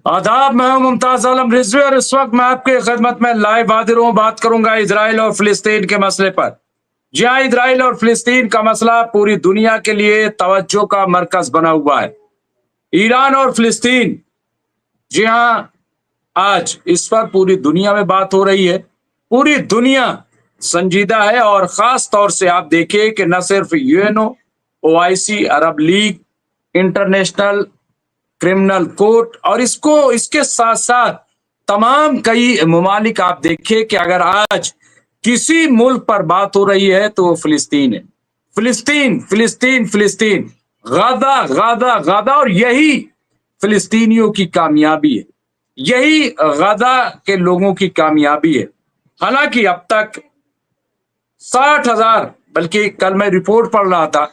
आदाब, मैं हूं मुमताज आलम रिजवी और इस वक्त मैं आपकी खिदमत में लाइव हाजिर हूं। बात करूंगा इजराइल और फिलिस्तीन के मसले पर। जी हाँ, इजराइल और फिलिस्तीन का मसला पूरी दुनिया के लिए तवज्जो का मरकज बना हुआ है। ईरान और फिलिस्तीन, जी हाँ, आज इस पर पूरी दुनिया में बात हो रही है। पूरी दुनिया संजीदा है और खास तौर से आप देखिए कि न सिर्फ यूएनओ, ओआईसी, अरब लीग, इंटरनेशनल क्रिमिनल कोर्ट और इसके साथ साथ तमाम कई ममालिक आप देखिए कि अगर आज किसी मुल्क पर बात हो रही है तो वो फिलिस्तीन है। फिलिस्तीन फिलिस्तीन फिलिस्तीन, गादा गादा गादा, और यही फिलिस्तीनियों की कामयाबी है, यही गादा के लोगों की कामयाबी है। हालांकि अब तक 60,000, बल्कि कल मैं रिपोर्ट पढ़ रहा था,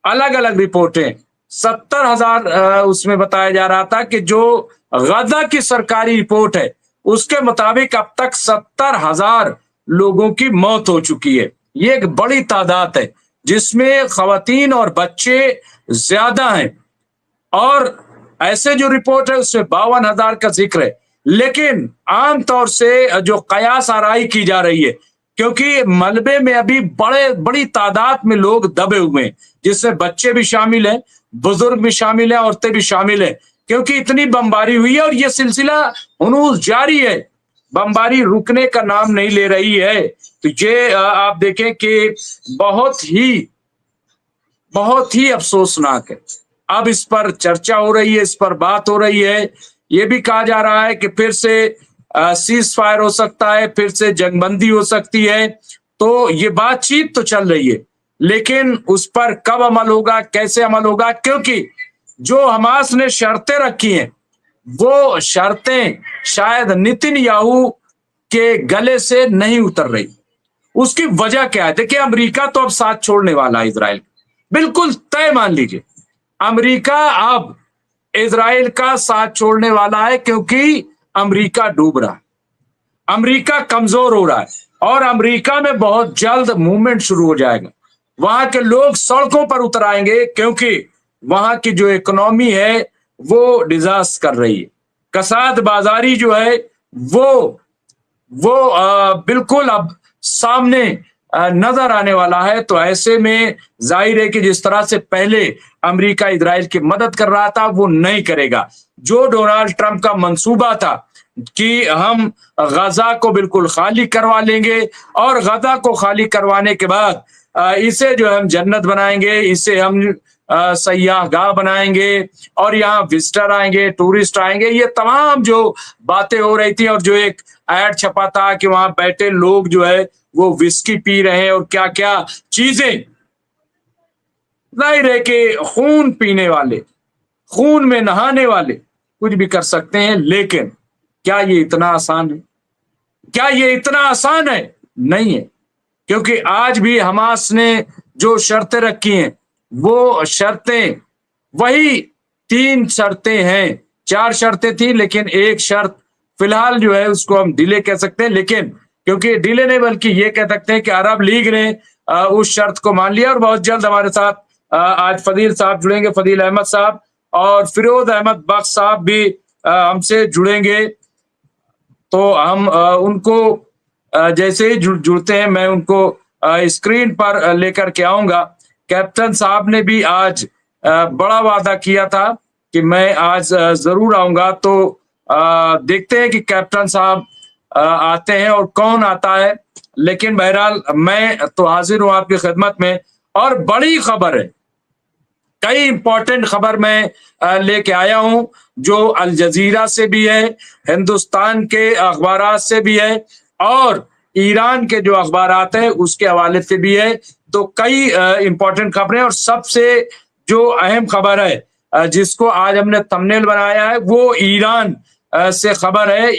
अलग अलग रिपोर्टें, 70,000 उसमें बताया जा रहा था कि जो गजा की सरकारी रिपोर्ट है उसके मुताबिक अब तक 70,000 लोगों की मौत हो चुकी है। ये एक बड़ी तादाद है जिसमें खवातीन और बच्चे ज्यादा हैं। और ऐसे जो रिपोर्ट है उसमें 52,000 का जिक्र है, लेकिन आमतौर से जो कयास आराई की जा रही है, क्योंकि मलबे में अभी बड़ी तादाद में लोग दबे हुए हैं, जिसमें बच्चे भी शामिल हैं, बुजुर्ग भी शामिल हैं, औरतें भी शामिल हैं, क्योंकि इतनी बमबारी हुई है और ये सिलसिला हुनूस जारी है, बमबारी रुकने का नाम नहीं ले रही है। तो ये आप देखें कि बहुत ही अफसोसनाक है। अब इस पर चर्चा हो रही है, इस पर बात हो रही है। ये भी कहा जा रहा है कि फिर से सीज फायर हो सकता है, फिर से जंगबंदी हो सकती है। तो ये बातचीत तो चल रही है, लेकिन उस पर कब अमल होगा, कैसे अमल होगा, क्योंकि जो हमास ने शर्तें रखी हैं वो शर्तें शायद नेतन्याहू के गले से नहीं उतर रही। उसकी वजह क्या है? देखिए, अमेरिका तो अब साथ छोड़ने वाला है इजराइल, बिल्कुल तय मान लीजिए। अमेरिका अब इजराइल का साथ छोड़ने वाला है, क्योंकि अमेरिका डूब रहा है, अमेरिका कमजोर हो रहा है और अमेरिका में बहुत जल्द मूवमेंट शुरू हो जाएगा। वहां के लोग सड़कों पर उतर आएंगे, क्योंकि वहां की जो इकोनॉमी है वो डिजास्टर कर रही है। कसाद बाजारी जो है वो बिल्कुल अब सामने नजर आने वाला है। तो ऐसे में जाहिर है कि जिस तरह से पहले अमेरिका इजराइल की मदद कर रहा था वो नहीं करेगा। जो डोनाल्ड ट्रंप का मंसूबा था कि हम गजा को बिल्कुल खाली करवा लेंगे और गजा को खाली करवाने के बाद इसे जो हम जन्नत बनाएंगे, इसे हम सयाहगाह बनाएंगे और यहाँ विजिटर आएंगे, टूरिस्ट आएंगे, ये तमाम जो बातें हो रही थी, और जो एक ऐड छपा था कि वहां बैठे लोग जो है वो विस्की पी रहे हैं और क्या क्या चीजें। जाहिर है कि खून पीने वाले, खून में नहाने वाले कुछ भी कर सकते हैं, लेकिन क्या ये इतना आसान है? क्या ये इतना आसान है? नहीं है, क्योंकि आज भी हमास ने जो शर्तें रखी हैं वो शर्तें वही 3 शर्तें हैं। 4 शर्तें थी, लेकिन एक शर्त फिलहाल जो है उसको हम डिले कह सकते हैं, लेकिन क्योंकि डिले नहीं बल्कि ये कह सकते हैं कि अरब लीग ने उस शर्त को मान लिया। और बहुत जल्द हमारे साथ आज फदील साहब जुड़ेंगे, फदील अहमद साहब, और फिरोज अहमद बख्श साहब भी हमसे जुड़ेंगे। तो हम उनको जैसे ही जुड़ते हैं मैं उनको स्क्रीन पर लेकर के आऊंगा। कैप्टन साहब ने भी आज बड़ा वादा किया था कि मैं आज जरूर आऊंगा। तो देखते हैं कि कैप्टन साहब आते हैं और कौन आता है, लेकिन बहरहाल मैं तो हाजिर हूं आपकी खिदमत में। और बड़ी खबर है, कई इंपॉर्टेंट खबर मैं लेके आया हूं, जो अल जजीरा से भी है, हिंदुस्तान के अखबार से भी है और ईरान के जो अखबार हैं उसके हवाले से भी है। तो कई इंपॉर्टेंट खबरें, और सबसे जो अहम खबर है जिसको आज हमने थंबनेल बनाया है वो ईरान से खबर है।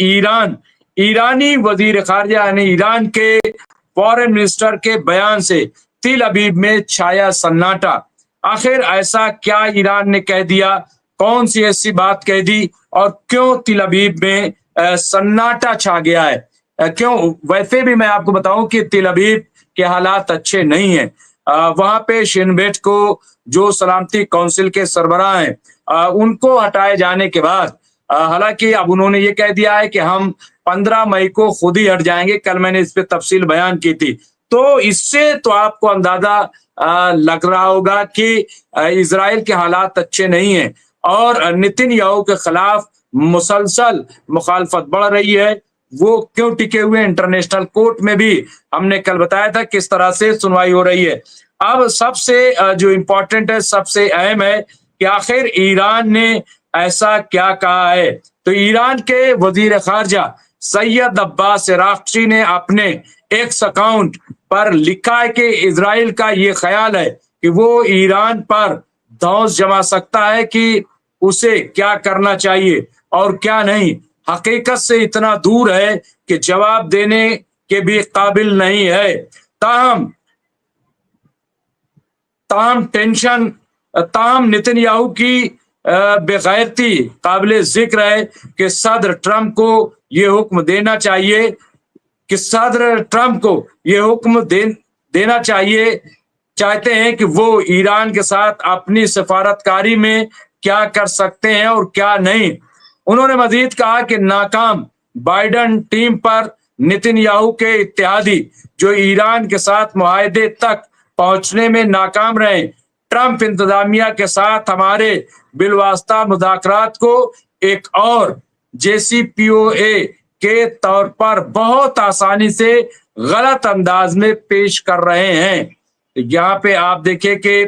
ईरानी वजीर खारजा यानी ईरान के फॉरेन मिनिस्टर के बयान से तिल अबीब में छाया सन्नाटा। आखिर ऐसा क्या ईरान ने कह दिया, कौन सी ऐसी बात कह दी और क्यों तिल अबीब में सन्नाटा छा गया है? क्यों? वैसे भी मैं आपको बताऊं कि तिल अबीब के हालात अच्छे नहीं है। वहां पे शिनबेट को जो सलामती काउंसिल के सरबराह हैं उनको हटाए जाने के बाद हालांकि अब उन्होंने ये कह दिया है कि हम 15 मई को खुद ही हट जाएंगे। कल मैंने इस पे तफसील बयान की थी। तो इससे तो आपको अंदाजा लग रहा होगा कि इजराइल के हालात अच्छे नहीं हैं और नेतन्याहू के खिलाफ मुसलसल मुखालफत बढ़ रही है। वो क्यों टिके हुए? इंटरनेशनल कोर्ट में भी हमने कल बताया था किस तरह से सुनवाई हो रही है। अब सबसे जो इम्पोर्टेंट है, सबसे अहम है कि आखिर ईरान ने ऐसा क्या कहा है। तो ईरान के वजीर खारजा सैयद अब्बास इराक्ची ने अपने एक्स अकाउंट पर लिखा है कि इजराइल का ये ख्याल है कि वो ईरान पर धौंस जमा सकता है कि उसे क्या करना चाहिए और क्या नहीं। हकीकत से इतना दूर है कि जवाब देने के भी काबिल नहीं है। ताहम नेतन्याहू की बेगैरती काबिल जिक्र है कि सदर ट्रंप को ये हुक्म देना चाहिए देना चाहिए चाहते हैं कि वो ईरान के साथ अपनी सफारतकारी में क्या कर सकते हैं और क्या नहीं। उन्होंने मजीद कहा कि नाकाम बाइडन टीम पर नेतन्याहू के इत्तेहादी जो ईरान के साथ मुआहदे तक पहुंचने में नाकाम रहे, ट्रंप इंतजामिया के साथ हमारे बिलवास्ता मुज़ाकरात को एक और JCPOA के तौर पर बहुत आसानी से गलत अंदाज में पेश कर रहे हैं। यहाँ पे आप देखिए कि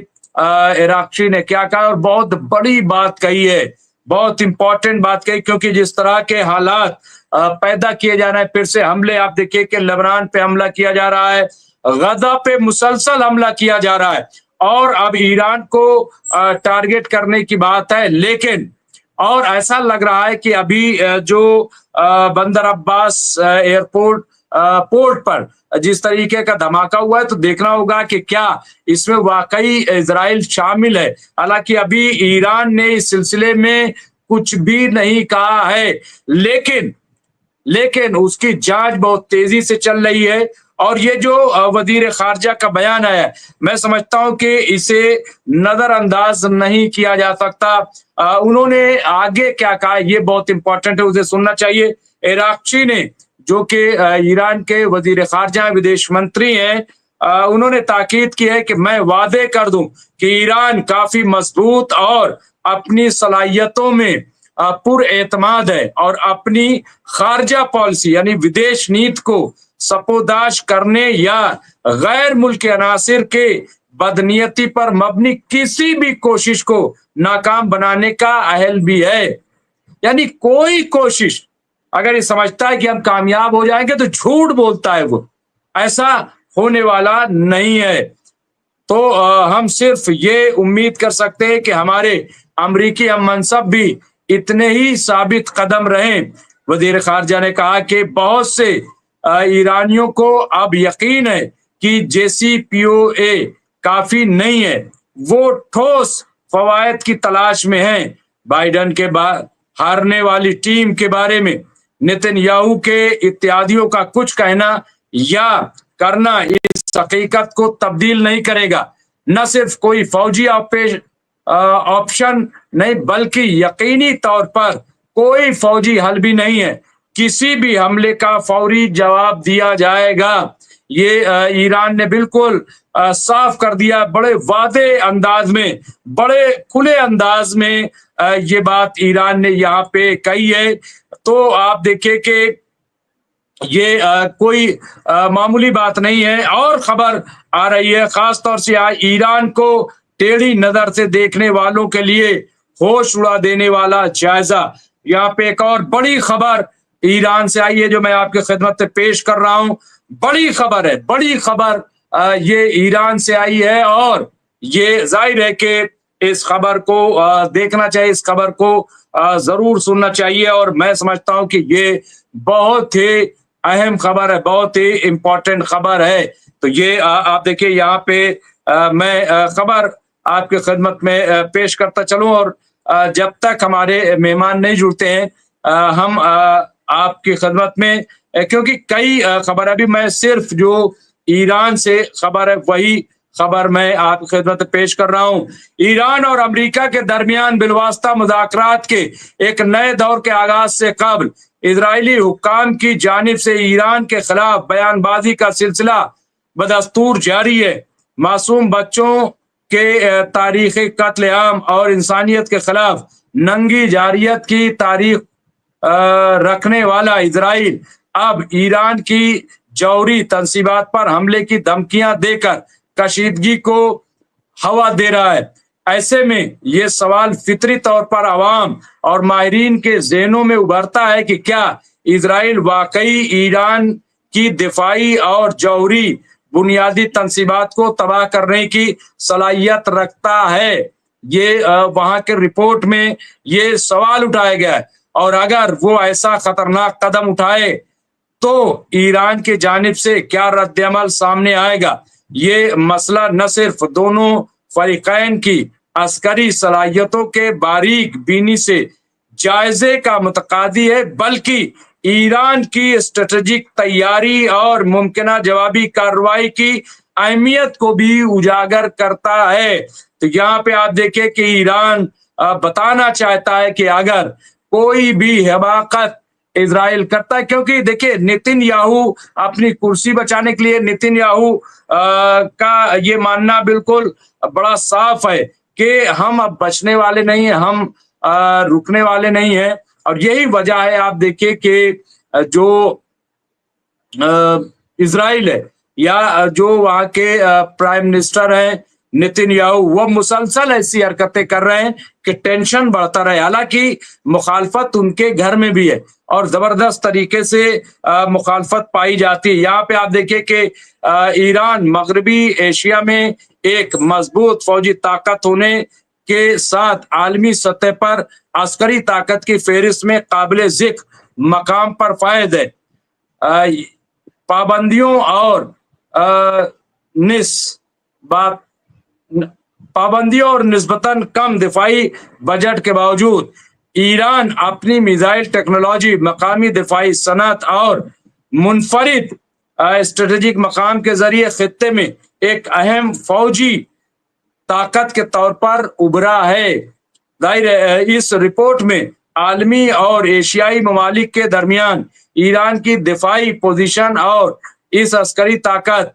इराक्ची ने क्या कहा और बहुत बड़ी बात कही है, बहुत इंपॉर्टेंट बात कही, क्योंकि जिस तरह के हालात पैदा किए जा रहे हैं, फिर से हमले, आप देखिए कि लेबनान पे हमला किया जा रहा है, गजा पे मुसलसल हमला किया जा रहा है और अब ईरान को टारगेट करने की बात है। लेकिन और ऐसा लग रहा है कि अभी जो बंदर अब्बास एयरपोर्ट पोर्ट पर जिस तरीके का धमाका हुआ है, तो देखना होगा कि क्या इसमें वाकई इजराइल शामिल है। हालांकि अभी ईरान ने इस सिलसिले में कुछ भी नहीं कहा है, लेकिन उसकी जांच बहुत तेजी से चल रही है। और ये जो वजीर खारजा का बयान है, मैं समझता हूं कि इसे नजरअंदाज नहीं किया जा सकता। उन्होंने आगे क्या कहा, ये बहुत इंपॉर्टेंट है, उसे सुनना चाहिए। इराक्ची ने, जो कि ईरान के वजीर खारजा विदेश मंत्री हैं, उन्होंने ताकीद की है कि मैं वादे कर दूं कि ईरान काफी मजबूत और अपनी सलाहियतों में पुरएतमाद है और अपनी खारजा पॉलिसी यानी विदेश नीति को सपोदाश करने या गैर मुल्की अनासिर के बदनीयती पर मबनी किसी भी कोशिश को नाकाम बनाने का अहल भी है। यानी कोई कोशिश अगर ये समझता है कि हम कामयाब हो जाएंगे तो झूठ बोलता है, वो ऐसा होने वाला नहीं है। तो हम सिर्फ ये उम्मीद कर सकते हैं कि हमारे अमरीकी हम मनसब भी इतने ही साबित कदम रहें। वजीर खारजा ने कहा कि बहुत से ईरानियों को अब यकीन है कि JCPOA काफी नहीं है, वो ठोस फवायद की तलाश में हैं। बाइडन के बाद हारने वाली टीम के बारे में नेतन्याहू के इत्यादियों का कुछ कहना या करना इस हकीकत को तब्दील नहीं करेगा। न सिर्फ कोई फौजी ऑप्शन नहीं, बल्कि यकीनी तौर पर कोई फौजी हल भी नहीं है। किसी भी हमले का फौरी जवाब दिया जाएगा। ये ईरान ने बिल्कुल साफ कर दिया, बड़े वादे अंदाज में, बड़े खुले अंदाज में ये बात ईरान ने यहाँ पे कही है। तो आप देखिए कि ये कोई मामूली बात नहीं है। और खबर आ रही है खास तौर से ईरान को टेढ़ी नजर से देखने वालों के लिए होश उड़ा देने वाला जायजा। यहाँ पे एक और बड़ी खबर ईरान से आई है जो मैं आपके खिदमत में पेश कर रहा हूँ। बड़ी खबर है, बड़ी खबर ये ईरान से आई है और ये जाहिर है कि इस खबर को देखना चाहिए, इस खबर को जरूर सुनना चाहिए। और मैं समझता हूँ कि ये बहुत ही अहम खबर है, बहुत ही इंपॉर्टेंट खबर है। तो ये आप देखिए यहाँ पे मैं खबर आपके खिदमत में पेश करता चलूं और जब तक हमारे मेहमान नहीं जुड़ते हैं हम आपकी खिदमत में, क्योंकि कई खबर, अभी मैं सिर्फ जो ईरान से खबर है वही خبر میں آپ کی خدمت پیش کر رہا ہوں۔ ایران اور امریکہ کے درمیان بالواسطہ مذاکرات کے ایک نئے دور کے آغاز سے قبل اسرائیلی حکام کی جانب سے ایران کے خلاف بیان بازی کا سلسلہ بدستور جاری ہے۔ معصوم بچوں کے تاریخی قتل عام اور انسانیت کے خلاف ننگی جارحیت کی تاریخ رکھنے والا اسرائیل اب ایران کی جوہری تنصیبات پر حملے کی دھمکیاں دے کر کشیدگی کو ہوا دے رہا ہے۔ ایسے میں یہ سوال فطری طور پر عوام اور ماہرین کے ذہنوں میں ابھرتا ہے کہ کیا اسرائیل واقعی ایران کی دفاعی اور جوہری بنیادی تنصیبات کو تباہ کرنے کی صلاحیت رکھتا ہے؟ یہ وہاں کے رپورٹ میں یہ سوال اٹھایا گیا ہے، اور اگر وہ ایسا خطرناک قدم اٹھائے تو ایران کی جانب سے کیا رد عمل سامنے آئے گا؟ یہ مسئلہ نہ صرف دونوں فریقین کی عسکری صلاحیتوں کے باریک بینی سے جائزے کا متقاضی ہے، بلکہ ایران کی اسٹریٹجک تیاری اور ممکنہ جوابی کارروائی کی اہمیت کو بھی اجاگر کرتا ہے۔ تو یہاں پہ آپ دیکھیں کہ ایران بتانا چاہتا ہے کہ اگر کوئی بھی حماقت اسرائیل کرتا ہے، کیونکہ دیکھیں نتن یاہو اپنی کرسی بچانے کے لیے، نتن یاہو کا یہ ماننا بالکل بڑا صاف ہے کہ ہم اب بچنے والے نہیں ہیں، ہم رکنے والے نہیں ہیں۔ اور یہی وجہ ہے، آپ دیکھیں کہ جو اسرائیل ہے یا جو وہاں کے پرائم منسٹر ہیں نتن یاہو، وہ مسلسل ایسی حرکتیں کر رہے ہیں کہ ٹینشن بڑھتا رہے۔ حالانکہ مخالفت ان کے گھر میں بھی ہے اور زبردست طریقے سے مخالفت پائی جاتی ہے۔ یہاں پہ آپ دیکھیں کہ ایران مغربی ایشیا میں ایک مضبوط فوجی طاقت ہونے کے ساتھ عالمی سطح پر عسکری طاقت کی فہرست میں قابل ذکر مقام پر فائز ہے۔ پابندیوں اور نسبتاً کم دفاعی بجٹ کے باوجود ایران اپنی میزائل ٹیکنالوجی، مقامی دفاعی صنعت اور منفرد اسٹریٹجک مقام کے ذریعے خطے میں ایک اہم فوجی طاقت کے طور پر ابھرا ہے۔ ظاہر ہے اس رپورٹ میں عالمی اور ایشیائی ممالک کے درمیان ایران کی دفاعی پوزیشن اور اس عسکری طاقت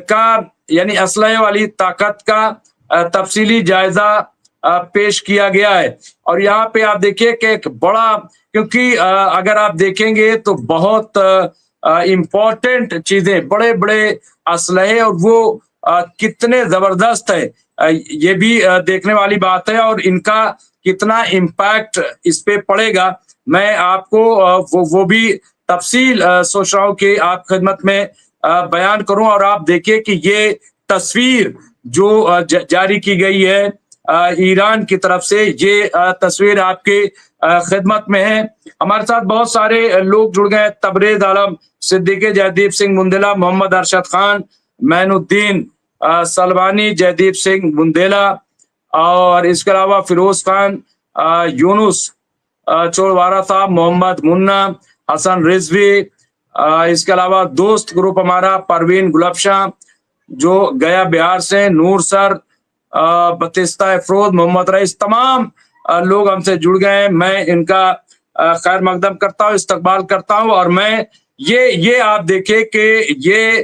کا یعنی اسلحے والی طاقت کا تفصیلی جائزہ پیش کیا گیا ہے۔ اور یہاں پہ آپ دیکھیے کہ ایک بڑا، کیونکہ اگر آپ دیکھیں گے تو بہت امپورٹنٹ چیزیں، بڑے بڑے اسلحے، اور وہ کتنے زبردست ہے یہ بھی دیکھنے والی بات ہے، اور ان کا کتنا امپیکٹ اس پہ پڑے گا میں آپ کو وہ بھی تفصیل سوچ رہا ہوں کہ آپ خدمت میں بیان کروں۔ اور آپ دیکھیں کہ یہ تصویر جو جاری کی گئی ہے ایران کی طرف سے، یہ تصویر آپ کے خدمت میں ہے۔ ہمارے ساتھ بہت سارے لوگ جڑ گئے، تبریز عالم، صدیقی جیدیپ سنگھ بندیلا، محمد ارشد خان، معین الدین سلوانی، جیدیپ سنگھ بندیلا، اور اس کے علاوہ فیروز خان، یونس چوڑوارا صاحب، محمد منا، حسن رضوی، اس کے علاوہ دوست گروپ ہمارا پروین گلبشاہ جو گیا بہار سے، نور سر، بتستہ افروز، محمد رئیس، تمام لوگ ہم سے جڑ گئے ہیں۔ میں ان کا خیر مقدم کرتا ہوں، استقبال کرتا ہوں۔ اور میں یہ آپ دیکھیں کہ یہ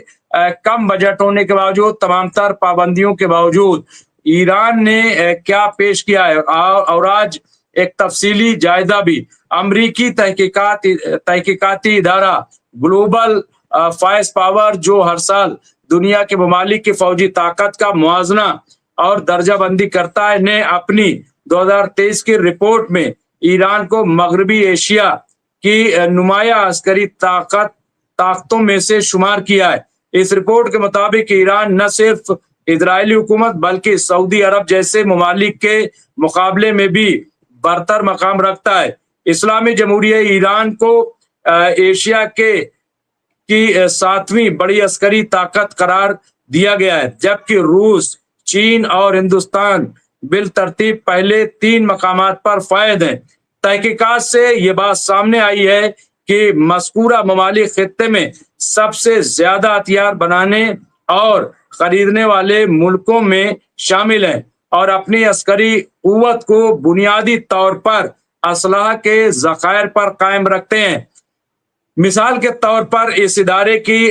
کم بجٹ ہونے کے باوجود، تمام تر پابندیوں کے باوجود ایران نے کیا پیش کیا ہے، اور آج ایک تفصیلی جائزہ بھی امریکی تحقیقاتی ادارہ گلوبل فائر پاور، جو ہر سال دنیا کے ممالک کی فوجی طاقت کا موازنہ اور درجہ بندی کرتا ہے، نے اپنی 2023 کی رپورٹ میں ایران کو مغربی ایشیا کی نمایاں عسکری طاقتوں میں سے شمار کیا ہے۔ اس رپورٹ کے مطابق ایران نہ صرف اسرائیلی حکومت بلکہ سعودی عرب جیسے ممالک کے مقابلے میں بھی برتر مقام رکھتا ہے۔ اسلامی جمہوریہ ایران کو ایشیا کی 7ویں بڑی عسکری طاقت قرار دیا گیا ہے، جبکہ روس، چین اور ہندوستان بالترتیب پہلے 3 مقامات پر فائز ہیں۔ تحقیقات سے یہ بات سامنے آئی ہے کہ مذکورہ ممالک خطے میں سب سے زیادہ ہتھیار بنانے اور خریدنے والے ملکوں میں شامل ہیں اور اپنی عسکری قوت کو بنیادی طور پر اسلحہ کے ذخائر پر قائم رکھتے ہیں۔ مثال کے طور پر اس ادارے کی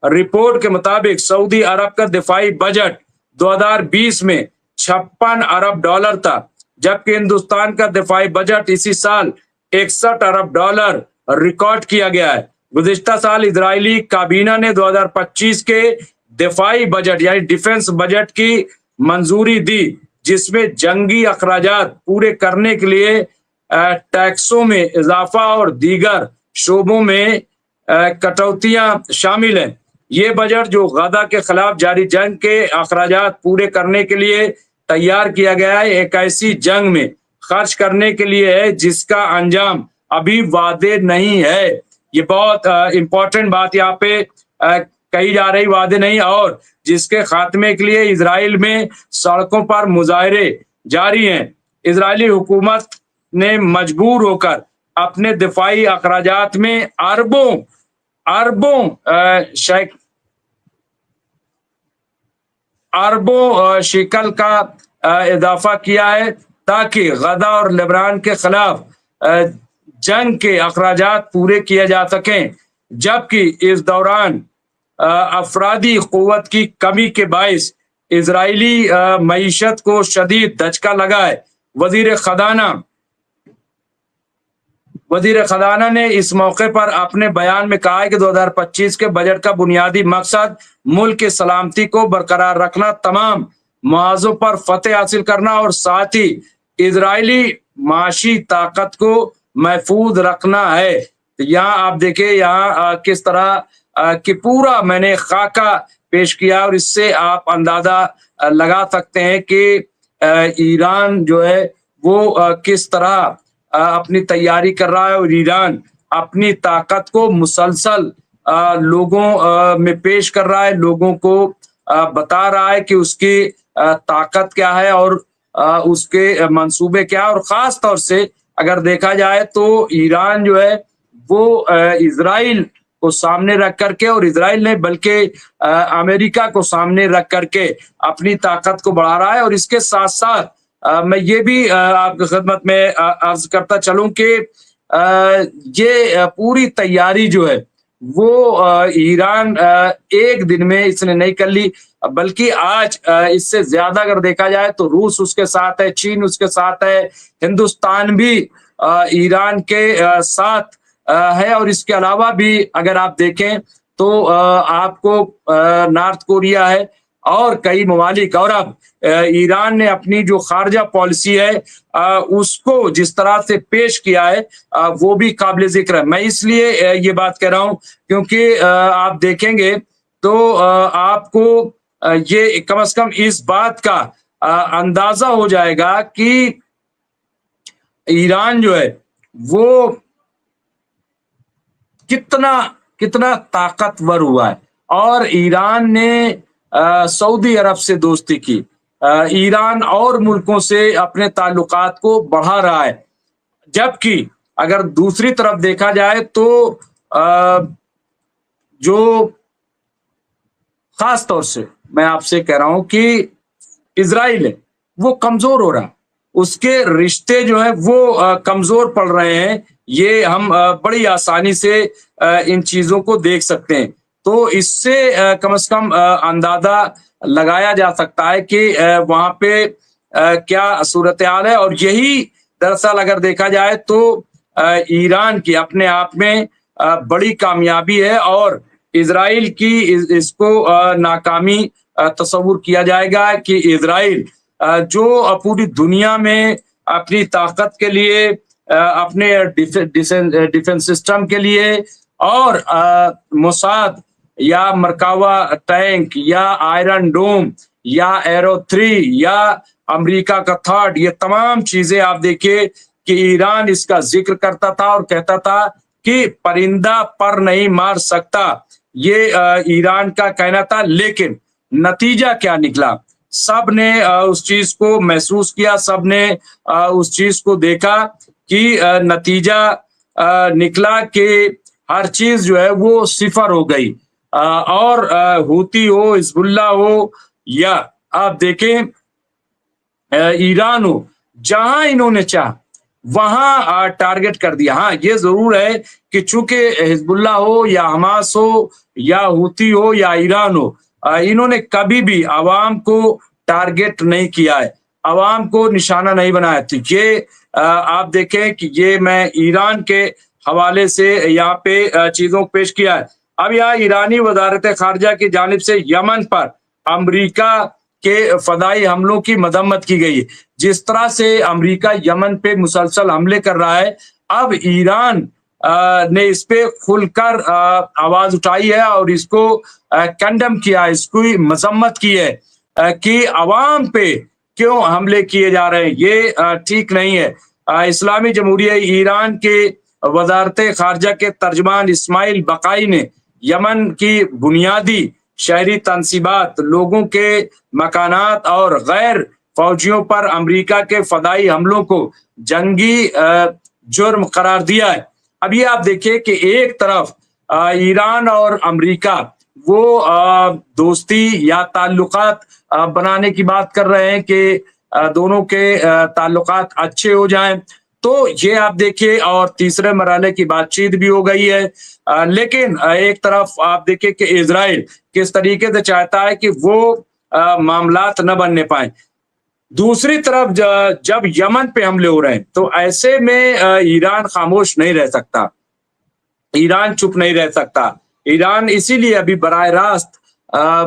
رپورٹ کے مطابق سعودی عرب کا دفاعی بجٹ 2020 میں $56 ارب تھا، جبکہ ہندوستان کا دفاعی بجٹ اسی سال $61 ارب ریکارڈ کیا گیا ہے۔ گزشتہ سال اسرائیلی کابینہ نے 2025 کے دفاعی بجٹ یعنی ڈیفنس بجٹ کی منظوری دی، جس میں جنگی اخراجات پورے کرنے کے لیے ٹیکسوں میں اضافہ اور دیگر شعبوں میں کٹوتیاں شامل ہیں۔ یہ بجٹ جو غزہ کے خلاف جاری جنگ کے اخراجات پورے کرنے کے لیے تیار کیا گیا ہے، ایک ایسی جنگ میں خرچ کرنے کے لیے ہے جس کا انجام ابھی واضح نہیں ہے۔ یہ بہت امپورٹنٹ بات یہاں پہ کہی جا رہی، واضح نہیں، اور جس کے خاتمے کے لیے اسرائیل میں سڑکوں پر مظاہرے جاری ہیں۔ اسرائیلی حکومت نے مجبور ہو کر اپنے دفاعی اخراجات میں اربوں شیکل کا اضافہ کیا ہے تاکہ غزہ اور لبنان کے خلاف جنگ کے اخراجات پورے کیے جا سکیں، جبکہ اس دوران افرادی قوت کی کمی کے باعث اسرائیلی معیشت کو شدید دھچکا لگا ہے۔ وزیر خزانہ نے اس موقع پر اپنے بیان میں کہا ہے کہ 2025 کے بجٹ کا بنیادی مقصد ملک کی سلامتی کو برقرار رکھنا، تمام معاہدوں پر فتح حاصل کرنا اور ساتھ ہی اسرائیلی معاشی طاقت کو محفوظ رکھنا ہے۔ یہاں آپ دیکھیں یہاں کس طرح کہ پورا میں نے خاکہ پیش کیا، اور اس سے آپ اندازہ لگا سکتے ہیں کہ ایران جو ہے وہ کس طرح اپنی تیاری کر رہا ہے، اور ایران اپنی طاقت کو مسلسل لوگوں میں پیش کر رہا ہے، لوگوں کو بتا رہا ہے کہ اس کی طاقت کیا ہے اور اس کے منصوبے کیا ہے۔ اور خاص طور سے اگر دیکھا جائے تو ایران جو ہے وہ اسرائیل کو سامنے رکھ کر کے، اور اسرائیل نے بلکہ امریکہ کو سامنے رکھ کر کے اپنی طاقت کو بڑھا رہا ہے۔ اور اس کے ساتھ ساتھ میں یہ بھی آپ کی خدمت میں عرض کرتا چلوں کہ یہ پوری تیاری جو ہے وہ ایران ایک دن میں اس نے نہیں کر لی، بلکہ آج اس سے زیادہ اگر دیکھا جائے تو روس اس کے ساتھ ہے، چین اس کے ساتھ ہے، ہندوستان بھی ایران کے ساتھ ہے، اور اس کے علاوہ بھی اگر آپ دیکھیں تو آپ کو نارتھ کوریا ہے اور کئی ممالک، اور اب ایران نے اپنی جو خارجہ پالیسی ہے اس کو جس طرح سے پیش کیا ہے وہ بھی قابل ذکر ہے۔ میں اس لیے یہ بات کہہ رہا ہوں کیونکہ آپ دیکھیں گے تو آپ کو یہ کم از کم اس بات کا اندازہ ہو جائے گا کہ ایران جو ہے وہ کتنا طاقتور ہوا ہے، اور ایران نے سعودی عرب سے دوستی کی، ایران اور ملکوں سے اپنے تعلقات کو بڑھا رہا ہے، جبکہ اگر دوسری طرف دیکھا جائے تو جو خاص طور سے میں آپ سے کہہ رہا ہوں کہ اسرائیل ہے وہ کمزور ہو رہا ہے، اس کے رشتے جو ہیں وہ کمزور پڑ رہے ہیں۔ یہ ہم بڑی آسانی سے ان چیزوں کو دیکھ سکتے ہیں، تو اس سے کم از کم اندازہ لگایا جا سکتا ہے کہ وہاں پہ کیا صورتحال ہے۔ اور یہی دراصل اگر دیکھا جائے تو ایران کی اپنے آپ میں بڑی کامیابی ہے، اور اسرائیل کی اس کو ناکامی تصور کیا جائے گا کہ اسرائیل جو پوری دنیا میں اپنی طاقت کے لیے، اپنے ڈیفنس سسٹم کے لیے، اور موساد یا مرکاوا ٹینک یا آئرن ڈوم یا ایرو 3 یا امریکہ کا تھاڈ، یہ تمام چیزیں آپ دیکھیے کہ ایران اس کا ذکر کرتا تھا اور کہتا تھا کہ پرندہ پر نہیں مار سکتا، یہ ایران کا کہنا تھا۔ لیکن نتیجہ کیا نکلا؟ سب نے اس چیز کو محسوس کیا، سب نے اس چیز کو دیکھا کہ نتیجہ نکلا کہ ہر چیز جو ہے وہ صفر ہو گئی۔ اور हुती हो, हिजबुल्ला हो, या आप देखें ईरान हो, जहां इन्होंने चाहा वहां टारगेट कर दिया। हाँ, ये जरूर है कि चूंकि हिजबुल्ला हो या हमास हो या हुती हो या ईरान हो, इन्होंने कभी भी आवाम को टारगेट नहीं किया है, आवाम को निशाना नहीं बनाया। तो ये आप देखें कि ये मैं ईरान के हवाले से यहाँ पे चीजों को पेश किया है। अब यहाँ ईरानी वजारत खारजा की जानिब से यमन पर अमरीका के फदाई हमलों की मदम्मत की गई है। जिस तरह से अमरीका यमन पे मुसलसल हमले कर रहा है, अब ईरान ने इस पे खुलकर आवाज उठाई है और इसको कंडम किया, इसकी मजम्मत की है कि अवाम पे क्यों हमले किए जा रहे हैं, ये ठीक नहीं है। इस्लामी जमहूरिया ईरान के वजारत खारजा के तर्जमान इस्माइल बकाई ने यमन की बुनियादी शहरी तनसीबात, लोगों के मकानात और गैर फौजियों पर अमरीका के फदाई हमलों को जंगी जुर्म करार दिया है। अब ये आप देखिए कि एक तरफ ईरान और अमरीका वो दोस्ती या ताल्लुकात बनाने की बात कर रहे हैं कि दोनों के ताल्लुकात अच्छे हो जाएं, तो ये आप देखिए, और तीसरे मरहले की बातचीत भी हो गई है। लेकिन एक तरफ आप देखिए कि इजराइल किस तरीके से चाहता है कि वो मामलात न बनने पाए। दूसरी तरफ जब यमन पे हमले हो रहे हैं, तो ऐसे में ईरान खामोश नहीं रह सकता, ईरान चुप नहीं रह सकता। ईरान इसीलिए अभी बराह रास्त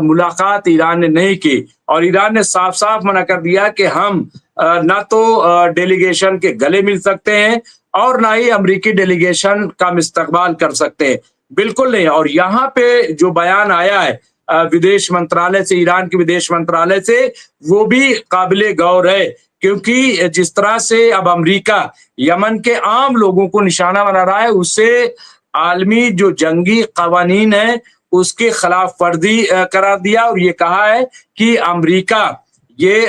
मुलाकात ईरान ने नहीं की, और ईरान ने साफ साफ मना कर दिया कि हम ना तो डेलीगेशन के गले मिल सकते हैं और ना ही अमरीकी डेलीगेशन का इस्तकबाल कर सकते हैं, बिल्कुल नहीं। और यहाँ पे जो बयान आया है विदेश मंत्रालय से, ईरान के विदेश मंत्रालय से, वो भी काबिले गौर है, क्योंकि जिस तरह से अब अमरीका यमन के आम लोगों को निशाना बना रहा है, उससे आलमी जो जंगी कवानीन है उसके खिलाफ वर्जी करार दिया, और ये कहा है कि अमरीका ये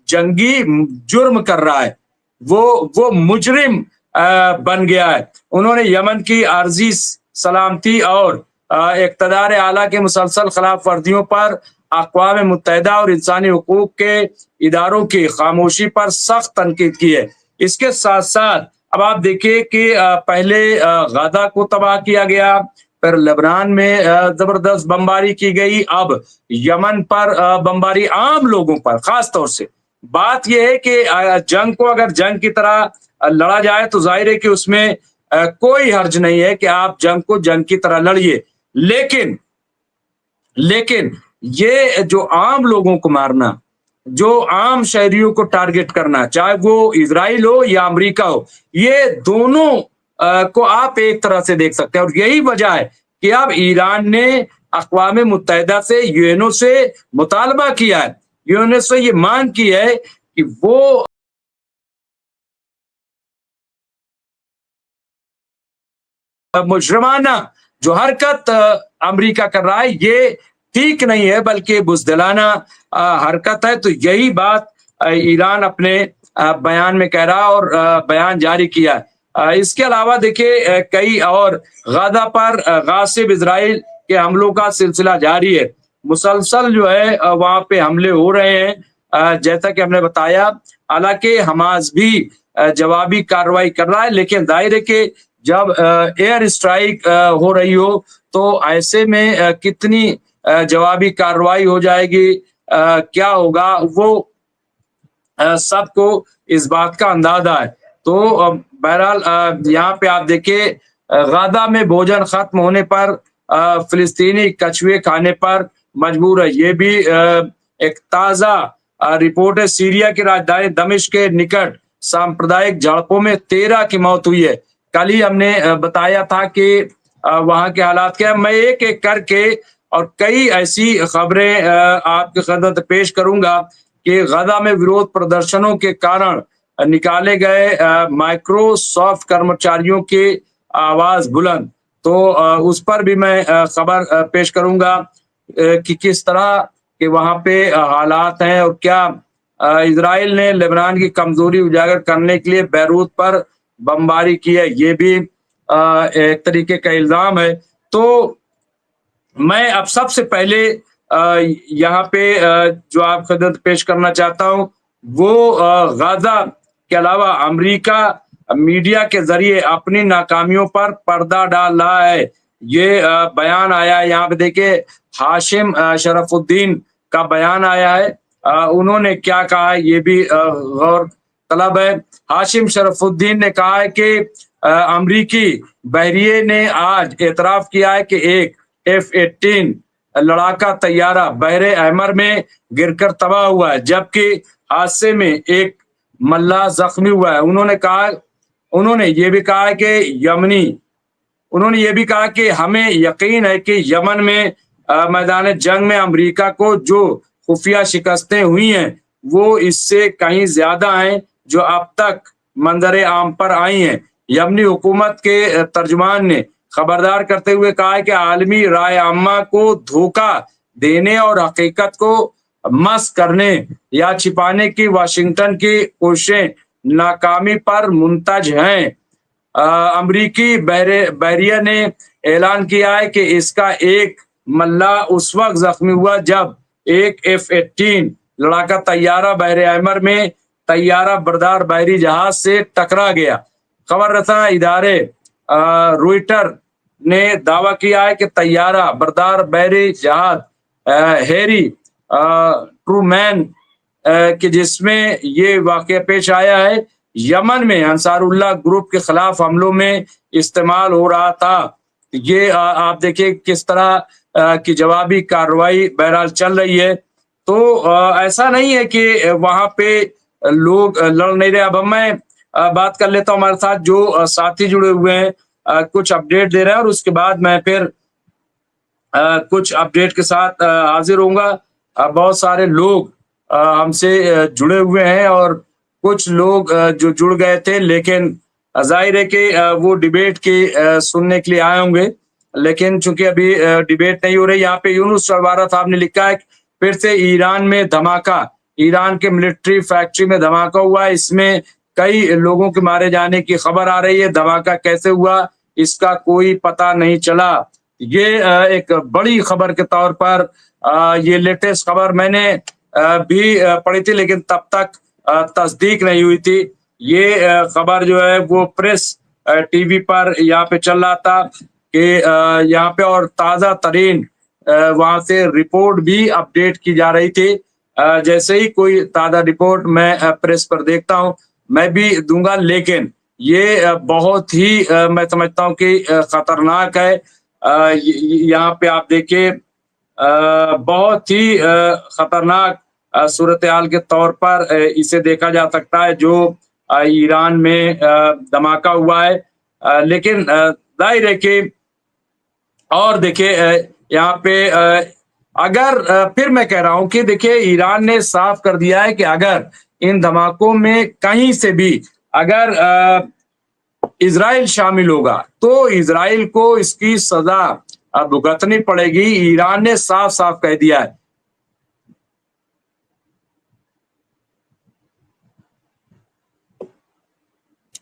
जंगी जुर्म कर रहा है, वो मुजरिम बन गया है। उन्होंने यमन की आर्जी सलामती और इक़्तिदार आला के मुसलसल खिलाफ वर्जियों पर अक़वाम मुत्तहिदा और इंसानी हुकूक के इदारों की खामोशी पर सख्त तनकीद की है। इसके साथ साथ अब आप देखिए कि पहले गाजा को तबाह किया गया, फिर लेबनान में जबरदस्त बमबारी की गई, अब यमन पर बमबारी आम लोगों पर खास तौर से। बात यह है कि जंग को अगर जंग की तरह लड़ा जाए तो जाहिर है कि उसमें कोई हर्ज नहीं है कि आप जंग को जंग की तरह लड़िए, लेकिन ये जो आम लोगों को मारना, जो आम शहरियों को टारगेट करना, चाहे वो इजराइल हो या अमेरिका हो, ये दोनों को आप एक तरह से देख सकते हैं। और यही वजह है कि अब ईरान ने अक़वाम मुत्तहिदा से, यूएनओ से मुतालबा किया है, यूएनओ से ये मांग की है कि वो मुजरमाना जो हरकत अमेरिका कर रहा है ये ठीक नहीं है, बल्कि बुज़दिलाना हरकत है। तो यही बात ईरान अपने बयान में कह रहा और बयान जारी किया है। इसके अलावा देखिए कई और गाजा पर गासिब इजराइल के हमलों का सिलसिला जारी है, मुसलसल जो है वहां पे हमले हो रहे हैं, जैसा कि हमने बताया। हालांकि हमास भी जवाबी कार्रवाई कर रहा है, लेकिन जाहिर है कि जब एयर स्ट्राइक हो रही हो तो ऐसे में कितनी जवाबी कार्रवाई हो जाएगी, क्या होगा, वो सबको इस बात का अंदाजा है। तो बहरहाल यहाँ पे आप देखिए गाजा में भोजन खत्म होने पर फिलिस्तीनी कछुए खाने पर मजबूर है, ये भी एक ताजा रिपोर्ट है। सीरिया की राजधानी दमिश्क के निकट सांप्रदायिक झड़पों में 13 की मौत हुई है। कल ही हमने बताया था कि वहां के हालात क्या है। मैं एक एक करके और कई ऐसी खबरें आपकी खिदमत पेश करूंगा कि गाजा में विरोध प्रदर्शनों के कारण निकाले गए माइक्रोसॉफ्ट कर्मचारियों की आवाज बुलंद, तो उस पर भी मैं खबर पेश करूंगा कि किस तरह के वहां पे हालात हैं और क्या इजराइल ने लेबनान की कमजोरी उजागर करने के लिए बैरूत पर बमबारी की है, ये भी एक तरीके का इल्जाम है। तो मैं अब सबसे पहले यहाँ पे जो आप खिदमत पेश करना चाहता हूँ वो गाजा के अलावा अमेरिका मीडिया के जरिए अपनी नाकामियों पर पर्दा डाल रहा है। ये बयान आया है, यहाँ पे देखिए हाशिम शरफुद्दीन का बयान आया है। उन्होंने क्या कहा है ये भी गौर तलब है। हाशिम शरफुद्दीन ने कहा है कि अमरीकी बहरिये ने आज एतराफ किया है कि एक F-18 लड़ाका तैयारा बहरे अहमर में गिरकर तबाह हुआ है, जबकि हादसे में एक मल्लाह जख्मी हुआ है। उन्होंने ये भी कहा कि हमें यकीन है कि यमन में मैदान जंग में अमेरिका को जो खुफिया शिकस्तें हुई हैं वो इससे कहीं ज्यादा हैं जो अब तक मंजर आम पर आई हैं। यमनी हुकूमत के तर्जुमान ने खबरदार करते हुए कहा है कि आलमी राय आम्मा को धोखा देने और हकीकत को मस करने या छिपाने की वाशिंगटन की कोशिशें नाकामी पर मुंतज हैं। अमरीकी बहरिया ने ऐलान किया है कि इसका एक मल्लाह उस वक्त जख्मी हुआ जब एक F-18 लड़ाका तैयारा बहरे अहमर में तैयारा बरदार बहरी जहाज से टकरा गया। खबर रसा इदारे रॉयटर ने दावा किया है कि तैयारा बरदार बहरी जहाज हैरी ट्रूमैन कि जिसमें ये वाकया पेश आया है यमन में अंसारुल्लाह ग्रुप के खिलाफ हमलों में इस्तेमाल हो रहा था। ये आप देखिए किस तरह की जवाबी कार्रवाई बहरहाल चल रही है। तो ऐसा नहीं है कि वहां पे लोग लड़ नहीं रहे। अब मैं बात कर लेता हूँ हमारे साथ जो साथी जुड़े हुए हैं कुछ अपडेट दे रहे हैं और उसके बाद मैं फिर कुछ अपडेट के साथ हाजिर होऊंगा। बहुत सारे लोग हमसे जुड़े हुए हैं और कुछ लोग जो जुड़ गए थे लेकिन जाहिर है कि वो डिबेट के सुनने के लिए आए होंगे, लेकिन चूंकि अभी डिबेट नहीं हो रही। यहाँ पे यूनुस चरवारा साहब ने लिखा है फिर से ईरान में धमाका, ईरान के मिलिट्री फैक्ट्री में धमाका हुआ, इसमें कई लोगों के मारे जाने की खबर आ रही है। धमाका कैसे हुआ इसका कोई पता नहीं चला। ये एक बड़ी खबर के तौर पर ये लेटेस्ट खबर मैंने भी पढ़ी थी लेकिन तब तक तस्दीक नहीं हुई थी। ये खबर जो है वो प्रेस टीवी पर यहाँ पे चल रहा था कि यहाँ पे और ताजा तरीन वहां से रिपोर्ट भी अपडेट की जा रही थी। जैसे ही कोई ताजा रिपोर्ट मैं प्रेस पर देखता हूँ मैं भी दूंगा, लेकिन ये बहुत ही मैं समझता हूँ कि खतरनाक है। यहाँ पे आप देखिए बहुत ही खतरनाक सूरत हाल के तौर पर इसे देखा जा सकता है जो ईरान में धमाका हुआ है। लेकिन जाहिर है कि और देखिए यहाँ पे अगर फिर मैं कह रहा हूं कि देखिए ईरान ने साफ कर दिया है कि अगर इन धमाकों में कहीं से भी अगर इजराइल शामिल होगा तो इजराइल को इसकी सजा भुगतनी पड़ेगी। ईरान ने साफ साफ कह दिया है।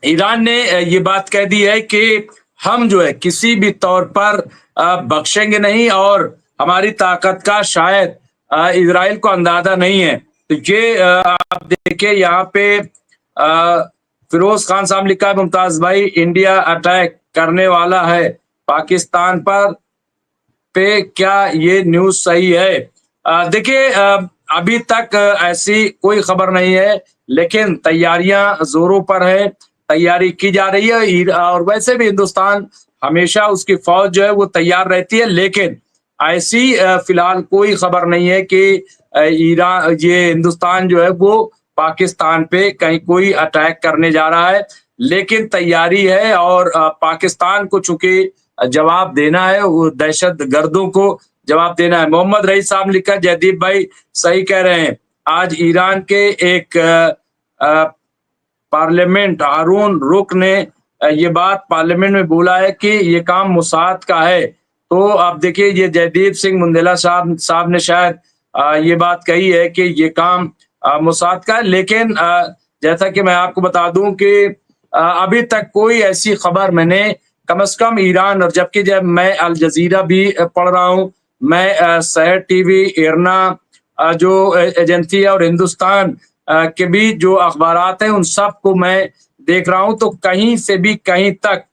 ईरान ने ये बात कह दी है कि हम जो है किसी भी तौर पर बख्शेंगे नहीं और हमारी ताकत का शायद इजराइल को अंदाजा नहीं है। तो ये आप देखिए यहाँ पे फिरोज खान साहब लिखा है मुमताज भाई इंडिया अटैक करने वाला है पाकिस्तान पर पे, क्या ये न्यूज सही है? देखिए अभी तक ऐसी कोई खबर नहीं है लेकिन तैयारियां जोरों पर है, तैयारी की जा रही है। और वैसे भी हिंदुस्तान हमेशा उसकी फौज जो है वो तैयार रहती है, लेकिन ऐसी फिलहाल कोई खबर नहीं है कि ईरान ये हिंदुस्तान जो है वो पाकिस्तान पे कहीं कोई अटैक करने जा रहा है। लेकिन तैयारी है और पाकिस्तान को चूंकि जवाब देना है, वो दहशत गर्दों को जवाब देना है। मोहम्मद रईस साहब लिखा, जयदीप भाई सही कह रहे हैं, आज ईरान के एक पार्लियामेंट हारून रुक ने ये बात पार्लियामेंट में बोला है कि ये काम मुसाद का है। तो आप देखिए ये जयदीप सिंह मुंदेला साहब ने शायद ये बात कही है कि ये काम मुसाद का है। लेकिन जैसा कि मैं आपको बता दूं कि अभी तक कोई ऐसी खबर मैंने कम से कम ईरान, और जबकि जब मैं अल जजीरा भी पढ़ रहा हूँ میں शहर टीवी, इरना जो एजेंसी है और हिंदुस्तान के भी जो अखबारात हैं उन सब को मैं देख रहा हूं, तो कहीं से भी कहीं तक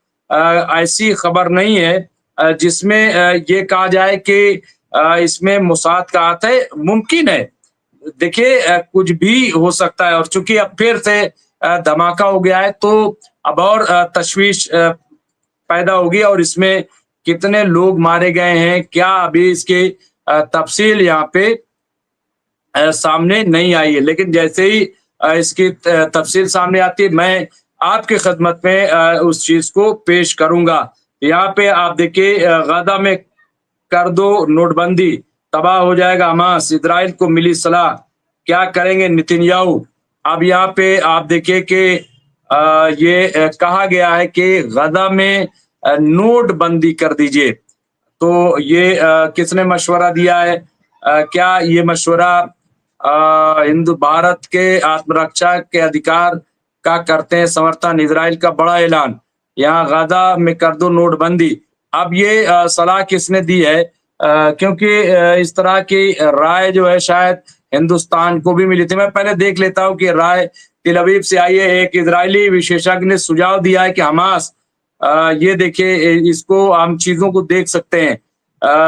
ऐसी खबर नहीं है जिसमें ये कहा जाए कि इसमें मोसाद का हाथ है। मुमकिन है, देखिए कुछ भी हो सकता है, और चूंकि अब फिर से धमाका हो गया है तो अब और तशवीश पैदा होगी, और इसमें कितने लोग मारे गए हैं क्या, अभी इसकी तफसील यहाँ पे सामने नहीं आई है। लेकिन जैसे ही इसकी तफसील सामने आती है मैं आपकी खिदमत में उस चीज को पेश करूंगा। यहाँ पे आप देखिए गजा में कर दो नोटबंदी, तबाह हो जाएगा हमास, इजराइल को मिली सलाह, क्या करेंगे नेतन्याहू। अब यहाँ पे आप देखिए कि ये कहा गया है कि गजा में नोटबंदी कर दीजिए। तो ये किसने मशवरा दिया है? क्या ये मशवरा हिंदू भारत के आत्मरक्षा के अधिकार का करते हैं समर्थन? इजराइल का बड़ा ऐलान, यहाँ गजा में कर दो नोटबंदी। अब ये सलाह किसने दी है? क्योंकि इस तरह की राय जो है शायद हिंदुस्तान को भी मिली थी। मैं पहले देख लेता हूं कि राय तेल अवीव से आई है। एक इजरायली विशेषज्ञ ने सुझाव दिया है कि हमास, ये देखिए इसको हम चीजों को देख सकते हैं,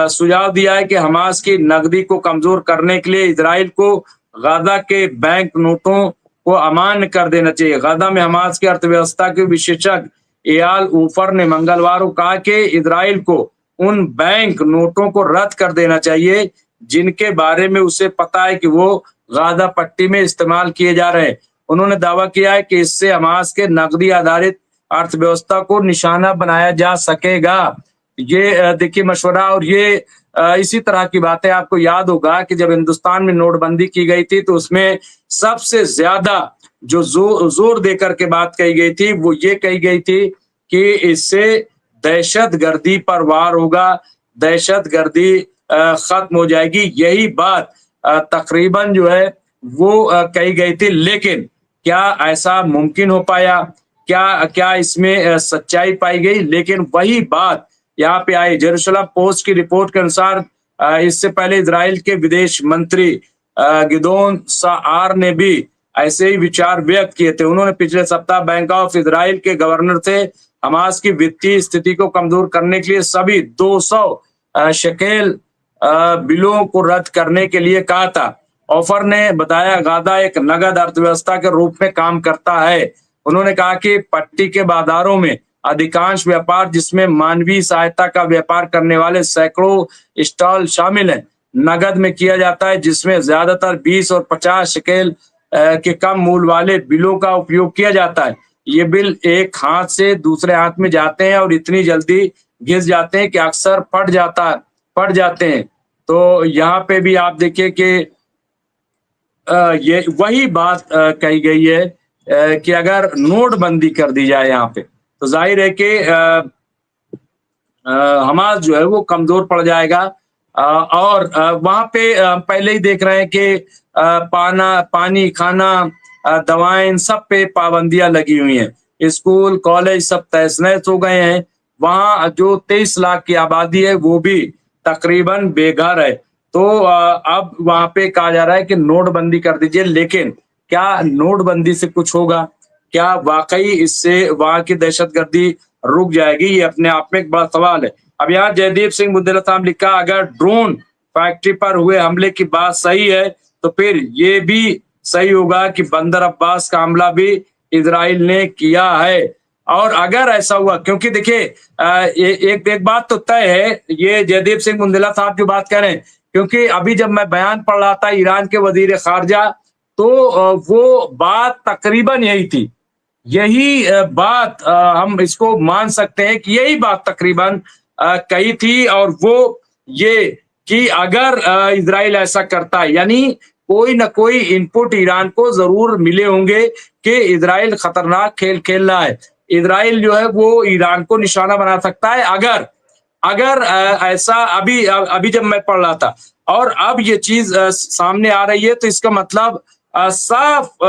सुझाव दिया है कि हमास की नकदी को कमजोर करने के लिए इजराइल को गजा के बैंक नोटों को अमान्य कर देना चाहिए। गजा में हमास की अर्थव्यवस्था के विशेषज्ञ एयाल ऊफर ने मंगलवार को कहा कि इजराइल को उन बैंक नोटों को रद्द कर देना चाहिए जिनके बारे में उसे पता है कि वो गजा पट्टी में इस्तेमाल किए जा रहे हैं। उन्होंने दावा किया है कि इससे हमास के नकदी आधारित अर्थव्यवस्था को निशाना बनाया जा सकेगा। ये देखिए मशवरा, और ये इसी तरह की बातें आपको याद होगा कि जब हिंदुस्तान में नोटबंदी की गई थी तो उसमें सबसे ज्यादा जो जोर देकर के बात कही गई थी वो ये कही गई थी कि इससे दहशतगर्दी पर वार होगा, दहशतगर्दी खत्म हो जाएगी। यही बात तकरीबन जो है वो कही गई थी। लेकिन क्या ऐसा मुमकिन हो पाया? क्या इसमें सच्चाई पाई गई? लेकिन वही बात यहाँ पे आई। जेरूसलम पोस्ट की रिपोर्ट के अनुसार इससे पहले इजराइल के विदेश मंत्री गिदोन साआर ने भी ऐसे ही विचार व्यक्त किए थे। उन्होंने पिछले सप्ताह बैंक ऑफ इजराइल के गवर्नर से हमास की वित्तीय स्थिति को कमजोर करने के लिए सभी 200 शकेल बिलों को रद्द करने के लिए कहा था। ऑफर ने बताया गजा एक नगद अर्थव्यवस्था के रूप में काम करता है। उन्होंने कहा कि पट्टी के बाजारों में अधिकांश व्यापार, जिसमें मानवीय सहायता का व्यापार करने वाले सैकड़ों स्टॉल शामिल हैं, नगद में किया जाता है, जिसमें ज्यादातर 20 और 50 शकेल के कम मूल्य वाले बिलों का उपयोग किया जाता है। ये बिल एक हाथ से दूसरे हाथ में जाते हैं और इतनी जल्दी घिस जाते हैं कि अक्सर फट जाते हैं। तो यहाँ पे भी आप देखिए कि ये वही बात कही गई है कि अगर नोटबंदी कर दी जाए यहाँ पे तो जाहिर है कि हमास जो है वो कमजोर पड़ जाएगा। और वहां पे पहले ही देख रहे हैं कि पानी, खाना, दवाएं, इन सब पे पाबंदियां लगी हुई हैं। स्कूल, कॉलेज सब तहस नहस हो गए हैं। वहां जो 23 लाख की आबादी है वो भी तकरीबन बेघर है। तो अब वहां पे कहा जा रहा है कि नोटबंदी कर दीजिए। लेकिन क्या नोटबंदी से कुछ होगा? क्या वाकई इससे वहां की दहशतगर्दी रुक जाएगी? ये अपने आप में एक बड़ा सवाल है। अब यहाँ जयदीप सिंह बुंदेला साहब लिखा, अगर ड्रोन फैक्ट्री पर हुए हमले की बात सही है तो फिर ये भी सही होगा कि बंदर अब्बास का हमला भी इजराइल ने किया है। और अगर ऐसा हुआ, क्योंकि देखिए एक बात तो तय है, ये जयदीप सिंह बुंदेला साहब जो बात कह रहे हैं, क्योंकि अभी जब मैं बयान पढ़ रहा था ईरान के वजीर खारजा, तो वो बात तकरीबन यही थी। यही बात हम इसको मान सकते हैं कि यही बात तकरीबन कही थी, और वो ये कि अगर इजराइल ऐसा करता है, यानी कोई ना कोई इनपुट ईरान को जरूर मिले होंगे कि इजराइल खतरनाक खेल खेल रहा है। इजराइल जो है वो ईरान को निशाना बना सकता है अगर ऐसा अभी जब मैं पढ़ रहा था और अब ये चीज सामने आ रही है, तो इसका मतलब साफ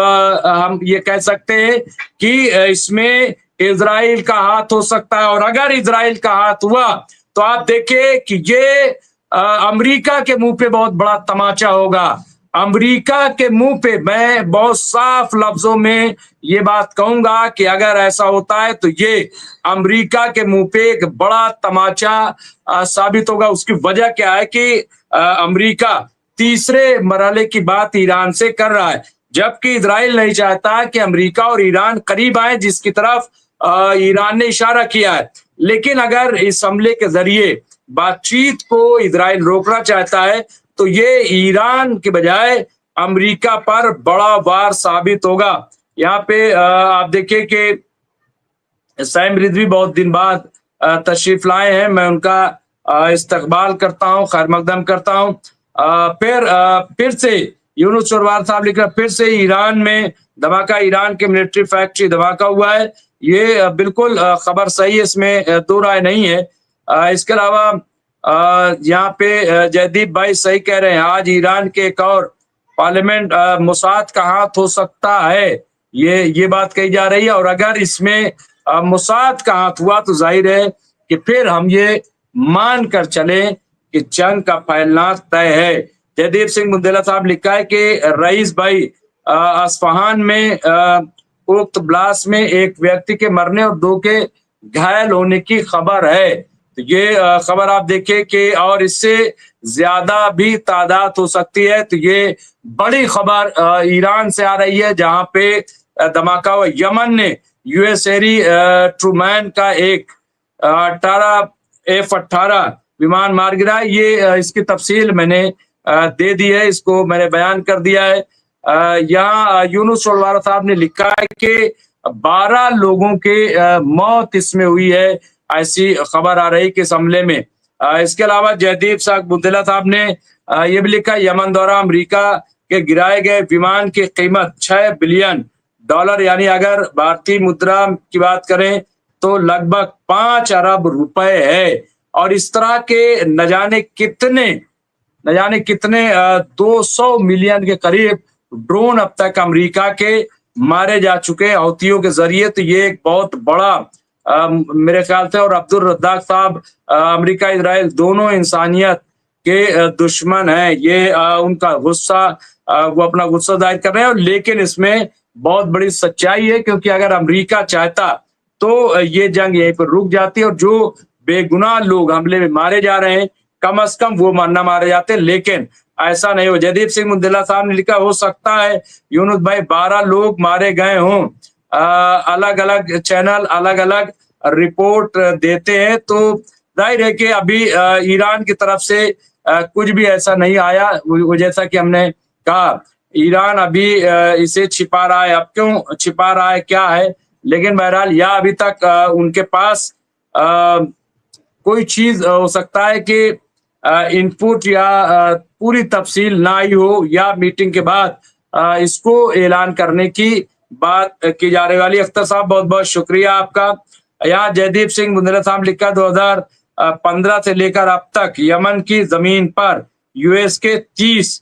हम ये कह सकते हैं कि इसमें इजराइल का हाथ हो सकता है। और अगर इजराइल का हाथ हुआ तो आप देखिए कि ये अमेरिका के मुंह पे बहुत बड़ा तमाचा होगा। अमेरिका के मुंह पे मैं बहुत साफ लफ्जों में ये बात कहूंगा कि अगर ऐसा होता है तो ये अमेरिका के मुंह पे एक बड़ा तमाचा साबित होगा। उसकी वजह क्या है कि अमेरिका तीसरे मरहले की बात ईरान से कर रहा है, जबकि इजराइल नहीं चाहता कि अमेरिका और ईरान करीब आए, जिसकी तरफ ईरान ने इशारा किया है। लेकिन अगर इस हमले के जरिए बातचीत को इजराइल रोकना चाहता है तो ये ईरान के बजाय अमेरिका पर बड़ा वार साबित होगा। यहाँ पे आप देखिए कि सैम रिजवी बहुत दिन बाद तशरीफ लाए हैं। मैं उनका इस्तकबाल करता हूँ, खैर मकदम करता हूँ। फिर से यूनुस चरवार साहब लिख रहे, फिर से ईरान में धमाका, ईरान के मिलिट्री फैक्ट्री धमाका हुआ है। ये बिल्कुल खबर सही है, इसमें दो राय नहीं है। इसके अलावा यहाँ पे जयदीप भाई सही कह रहे हैं, आज ईरान के एक और पार्लियामेंट मोसाद का हाथ हो सकता है, ये बात कही जा रही है। और अगर इसमें मोसाद का हाथ हुआ तो जाहिर है कि फिर हम ये मान कर चले कि जंग का फैलना तय है। जयदीप सिंह बुंदेला साहब लिखा है कि रईस भाई अस्फहान में उक्त ब्लास्ट में एक व्यक्ति के मरने और 2 के घायल होने की खबर है। तो ये खबर आप देखिए कि और इससे ज्यादा भी तादाद हो सकती है। तो ये बड़ी खबर ईरान से आ रही है, जहां पे धमाका हुआ। यमन ने यूएस एरी ट्रूमैन का एक 18 F-18 विमान मार गिरा। ये इसकी तफसील मैंने दे दी है, इसको मैंने बयान कर दिया है। यहाँ यूनुस चरवार साहब ने लिखा है कि 12 लोगों के मौत इसमें हुई है, ऐसी खबर आ रही कि इस हमले में। इसके अलावा जयदीप साहब बुंदेला साहब ने ये भी लिखा, यमन द्वारा अमेरिका के गिराए गए विमान की कीमत $6 बिलियन, यानी अगर भारतीय मुद्रा की बात करें तो लगभग 5 अरब रुपए है। और इस तरह के न जाने कितने 200 मिलियन के करीब ड्रोन अब तक अमेरिका के मारे जा चुके हैं हौथियों के जरिए। तो ये एक बहुत बड़ा मेरे ख्याल से, और अब्दुल रज्जाक साहब अमेरिका इजराइल दोनों इंसानियत के दुश्मन हैं। ये उनका गुस्सा, वो अपना गुस्सा जाहिर कर रहे हैं। लेकिन इसमें बहुत बड़ी सच्चाई है, क्योंकि अगर अमेरिका चाहता तो ये जंग यहीं पर रुक जाती है और जो बेगुनाह लोग हमले में मारे जा रहे हैं कम से कम वो न मारे जाते। लेकिन ऐसा नहीं हो। जयदीप सिंह बुंदेला साहब ने लिखा, हो सकता है यूनुस भाई 12 लोग मारे गए हों। अलग अलग चैनल अलग अलग रिपोर्ट देते हैं, तो जाहिर है कि अभी ईरान की तरफ से कुछ भी ऐसा नहीं आया। वो जैसा कि हमने कहा, ईरान अभी इसे छिपा रहा है। अब क्यों छिपा रहा है, क्या है, लेकिन बहरहाल या अभी तक उनके पास कोई चीज हो सकता है कि इनपुट या पूरी तफसील ना आई हो, या मीटिंग के बाद इसको ऐलान करने की बात की जा रही वाली। अख्तर साहब बहुत बहुत शुक्रिया आपका। यहाँ जयदीप सिंह बुंदेला साहब लिखा, 2015 से लेकर अब तक यमन की जमीन पर यूएस के 30,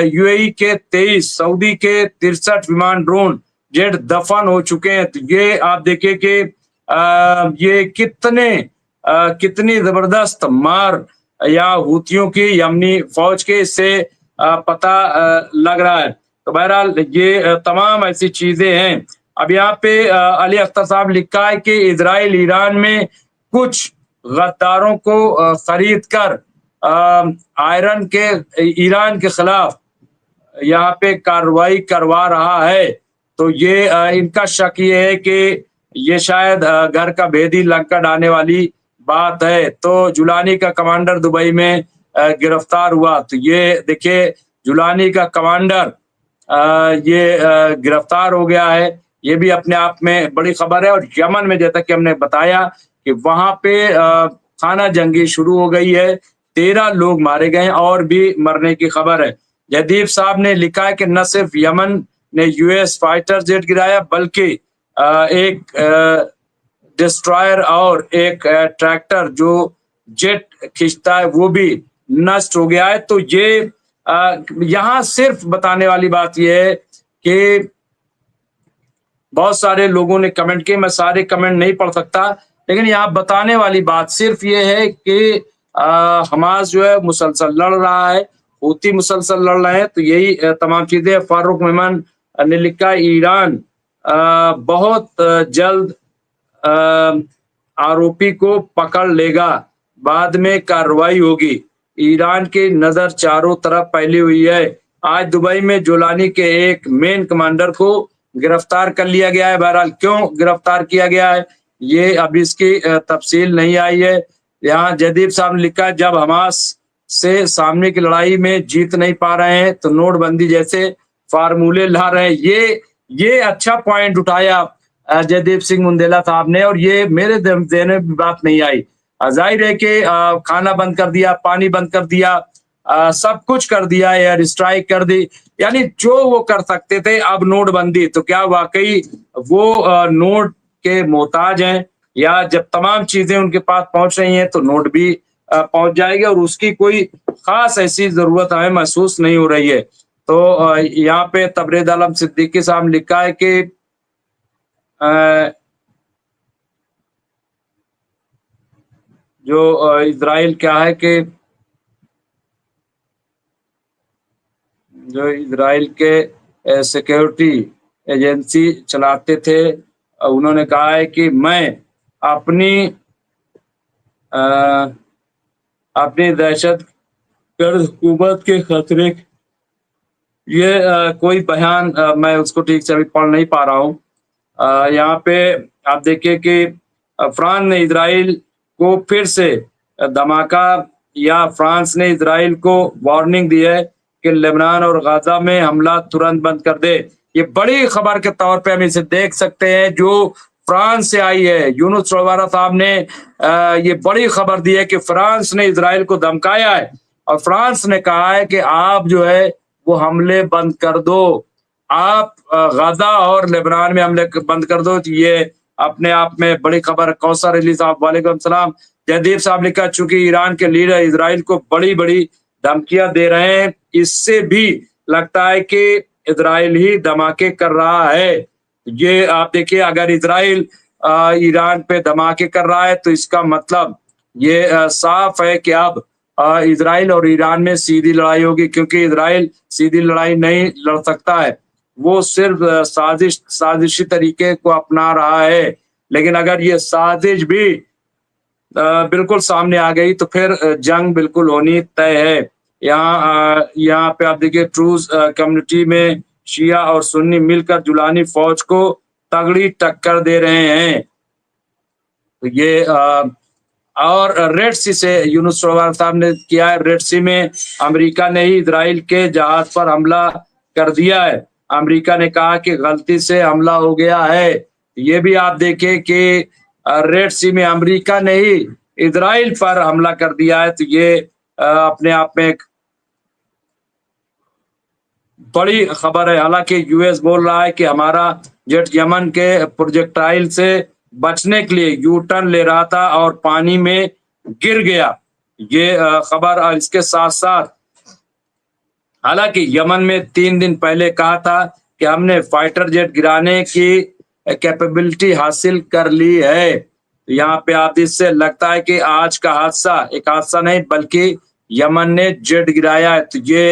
यूएई के 23, सऊदी के 63 विमान ड्रोन जेट दफन हो चुके हैं। तो ये आप देखिए कि ये कितनी जबरदस्त मार या हूतियों की यमनी फौज के, इससे पता लग रहा है। तो बहरहाल ये तमाम ऐसी चीजें हैं। अब यहाँ पे अली अख्तर साहब लिखा है कि इजराइल ईरान में कुछ गद्दारों को खरीद कर ईरान के खिलाफ यहाँ पे कार्रवाई करवा रहा है। तो ये इनका शक ये है कि ये शायद घर का भेदी लंका डालने वाली बात है। तो जुलानी का कमांडर दुबई में गिरफ्तार हुआ। तो ये देखिए, जुलानी का कमांडर ये गिरफ्तार हो गया है। ये भी अपने आप में बड़ी खबर है। और यमन में जैसा कि हमने बताया कि वहां पे खाना जंगी शुरू हो गई है, 13 लोग मारे गए और भी मरने की खबर है। जयदीप साहब ने लिखा है कि न सिर्फ यमन ने यूएस फाइटर जेट गिराया, बल्कि एक डिस्ट्रॉयर और एक ट्रैक्टर जो जेट खींचता है वो भी नष्ट हो गया है। तो ये यहाँ सिर्फ बताने वाली बात यह है कि बहुत सारे लोगों ने कमेंट किए, मैं सारे कमेंट नहीं पढ़ सकता, लेकिन यहाँ बताने वाली बात सिर्फ ये है कि हमास जो है मुसलसल लड़ रहा है, हूती मुसलसल लड़ रहे हैं। तो यही तमाम चीजें। फारूक मेमन ने लिखा ईरान बहुत जल्द आरोपी को पकड़ लेगा, बाद में कार्रवाई होगी। ईरान की नजर चारों तरफ फैली हुई है। आज दुबई में जोलानी के एक मेन कमांडर को गिरफ्तार कर लिया गया है। बहरहाल क्यों गिरफ्तार किया गया है ये अभी इसकी तफसील नहीं आई है। यहाँ जयदीप साहब ने लिखा जब हमास से सामने की लड़ाई में जीत नहीं पा रहे हैं तो नोटबंदी जैसे फार्मूले ला रहे हैं। ये अच्छा पॉइंट उठाया जयदीप सिंह मुंडेला साहब ने, और ये मेरे देने में बात नहीं आई। जाहिर है कि खाना बंद कर दिया, पानी बंद कर दिया, सब कुछ कर दिया, एयर स्ट्राइक कर दी, यानी जो वो कर सकते थे। अब नोटबंदी, तो क्या वाकई वो नोट के मोहताज हैं, या जब तमाम चीजें उनके पास पहुंच रही हैं तो नोट भी पहुंच जाएगी, और उसकी कोई खास ऐसी जरूरत हमें महसूस नहीं हो रही है। तो यहाँ पे तबरेज आलम सिद्दीकी साहब लिखा है कि जो इजराइल क्या है कि जो इजराइल के सिक्योरिटी एजेंसी चलाते थे, उन्होंने कहा है कि मैं अपनी अपनी दहशतगर्द हुकूमत के खतरे, ये कोई बयान मैं उसको ठीक से अभी पढ़ नहीं पा रहा हूँ। यहाँ पे आप देखिए कि फ्रांस ने इजराइल को फिर से धमाका, या फ्रांस ने इजराइल को वार्निंग दी है कि लेबनान और गाजा में हमला तुरंत बंद कर दे। ये बड़ी खबर के तौर पे हम इसे देख सकते हैं जो फ्रांस से आई है। यूनुस रवारा साहब ने ये बड़ी खबर दी है कि फ्रांस ने इजराइल को धमकाया है, और फ्रांस ने कहा है कि आप जो है वो हमले बंद कर दो, आप गाजा और लेबनान में हमले बंद कर दो। तो ये अपने आप में बड़ी खबर। कौसर अली साहब वालेकुम सलाम। जयदीप साहब लिखा चूंकि ईरान के लीडर इजराइल को बड़ी बड़ी धमकियां दे रहे हैं, इससे भी लगता है कि इजराइल ही धमाके कर रहा है। ये आप देखिए, अगर इजराइल ईरान पे धमाके कर रहा है तो इसका मतलब ये साफ है कि अब इजराइल और ईरान में सीधी लड़ाई होगी, क्योंकि इजराइल सीधी लड़ाई नहीं लड़ सकता है, वो सिर्फ साजिशी तरीके को अपना रहा है। लेकिन अगर ये साजिश भी बिल्कुल सामने आ गई तो फिर जंग बिल्कुल होनी तय है। यहाँ पे आप देखिए ट्रूज कम्युनिटी में शिया और सुन्नी मिलकर जुलानी फौज को तगड़ी टक्कर दे रहे हैं। तो ये और रेड सी से यूनुस साहब ने किया है। रेड सी में अमेरिका ने ही इजराइल के जहाज पर हमला कर दिया है। अमेरिका ने कहा कि गलती से हमला हो गया है। ये भी आप देखें कि रेड सी में अमेरिका ने ही इजराइल पर हमला कर दिया है। तो ये अपने आप में एक बड़ी खबर है। हालांकि यूएस बोल रहा है कि हमारा जेट यमन के प्रोजेक्टाइल से बचने के लिए यू टर्न ले रहा था और पानी में गिर गया। ये खबर। इसके साथ साथ हालांकि यमन में 3 दिन पहले कहा था कि हमने फाइटर जेट गिराने की कैपेबिलिटी हासिल कर ली है। यहाँ पे आप इससे लगता है कि आज का हादसा एक हादसा नहीं बल्कि यमन ने जेट गिराया है। तो ये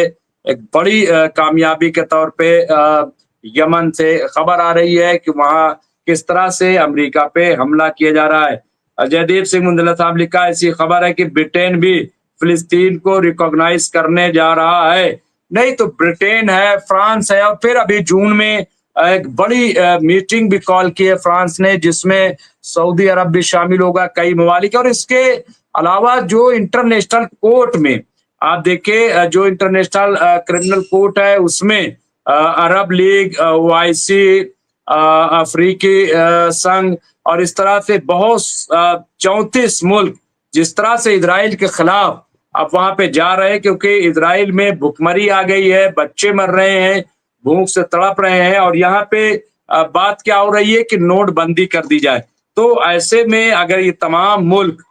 एक बड़ी कामयाबी के तौर पे यमन से खबर आ रही है कि वहां किस तरह से अमेरिका पे हमला किया जा रहा है। जयदीप सिंह मुंडेला साहब लिखा ऐसी खबर है कि ब्रिटेन भी फिलिस्तीन को रिकॉग्नाइज करने जा रहा है। नहीं तो ब्रिटेन है, फ्रांस है, और फिर अभी जून में एक बड़ी मीटिंग भी कॉल की है फ्रांस ने, जिसमें सऊदी अरब भी शामिल होगा, कई ममालिक। और इसके अलावा जो इंटरनेशनल कोर्ट में आप देखिए, जो इंटरनेशनल क्रिमिनल कोर्ट है उसमें अरब लीग, ओआईसी, अफ्रीकी संघ और इस तरह से बहुत 34 मुल्क जिस तरह से इजराइल के खिलाफ अब वहां पे जा रहे हैं, क्योंकि इजराइल में भुखमरी आ गई है, बच्चे मर रहे हैं, भूख से तड़प रहे हैं, और यहाँ पे बात क्या हो रही है कि नोटबंदी कर दी जाए। तो ऐसे में अगर ये तमाम मुल्क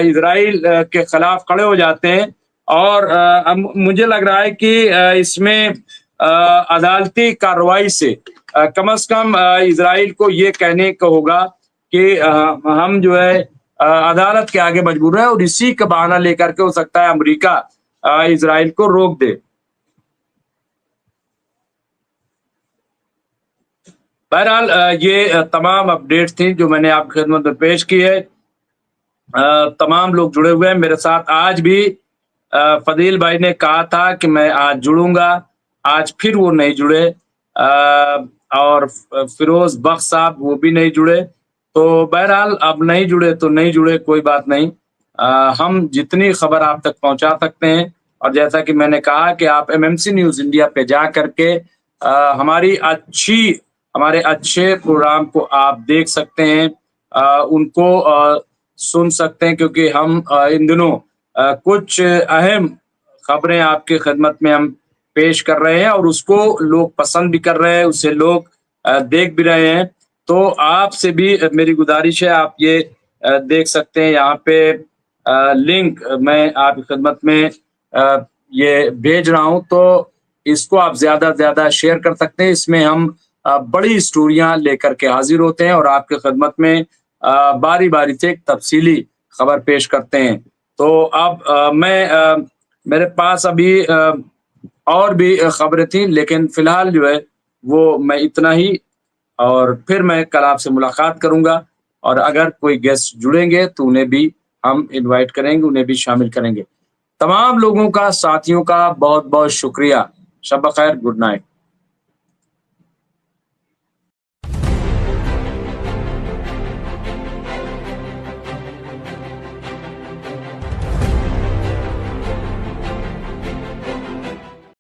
इजराइल के खिलाफ खड़े हो जाते हैं, और मुझे लग रहा है कि इसमें अदालती कार्रवाई से कम से कम इजराइल को ये कहने को होगा कि हम जो है अदालत के आगे मजबूर है और इसी का बहाना लेकर के हो सकता है अमेरिका इजराइल को रोक दे। बहरहाल ये तमाम अपडेट थी जो मैंने आपकी खिदमत में पेश की है। तमाम लोग जुड़े हुए हैं मेरे साथ। आज भी फदील भाई ने कहा था कि मैं आज जुड़ूंगा, आज फिर वो नहीं जुड़े। और फिरोज बख्श साहब वो भी नहीं जुड़े। तो बहरहाल अब नहीं जुड़े तो नहीं जुड़े, कोई बात नहीं। हम जितनी खबर आप तक पहुंचा सकते हैं, और जैसा कि मैंने कहा कि आप एमएमसी न्यूज इंडिया पे जा करके हमारे अच्छे प्रोग्राम को आप देख सकते हैं, उनको सुन सकते हैं, क्योंकि हम इन दिनों कुछ अहम खबरें आपके खिदमत में हम पेश कर रहे हैं और उसको लोग पसंद भी कर रहे हैं, उसे लोग देख भी रहे हैं। तो आपसे भी मेरी गुजारिश है, आप ये देख सकते हैं, यहाँ पे लिंक मैं आपकी खिदमत में ये भेज रहा हूँ, तो इसको आप ज्यादा से ज्यादा शेयर कर सकते हैं। इसमें हम बड़ी स्टोरियां लेकर के हाजिर होते हैं और आपके खिदमत में बारी बारी से एक तफसीली खबर पेश करते हैं। तो अब मेरे पास अभी और भी खबरें थी, लेकिन फिलहाल जो है वो मैं इतना ही, और फिर मैं कल आपसे मुलाकात करूंगा, और अगर कोई गेस्ट जुड़ेंगे तो उन्हें भी हम इनवाइट करेंगे, उन्हें भी शामिल करेंगे। तमाम लोगों का, साथियों का बहुत बहुत शुक्रिया। शब बखैर, गुड नाइट।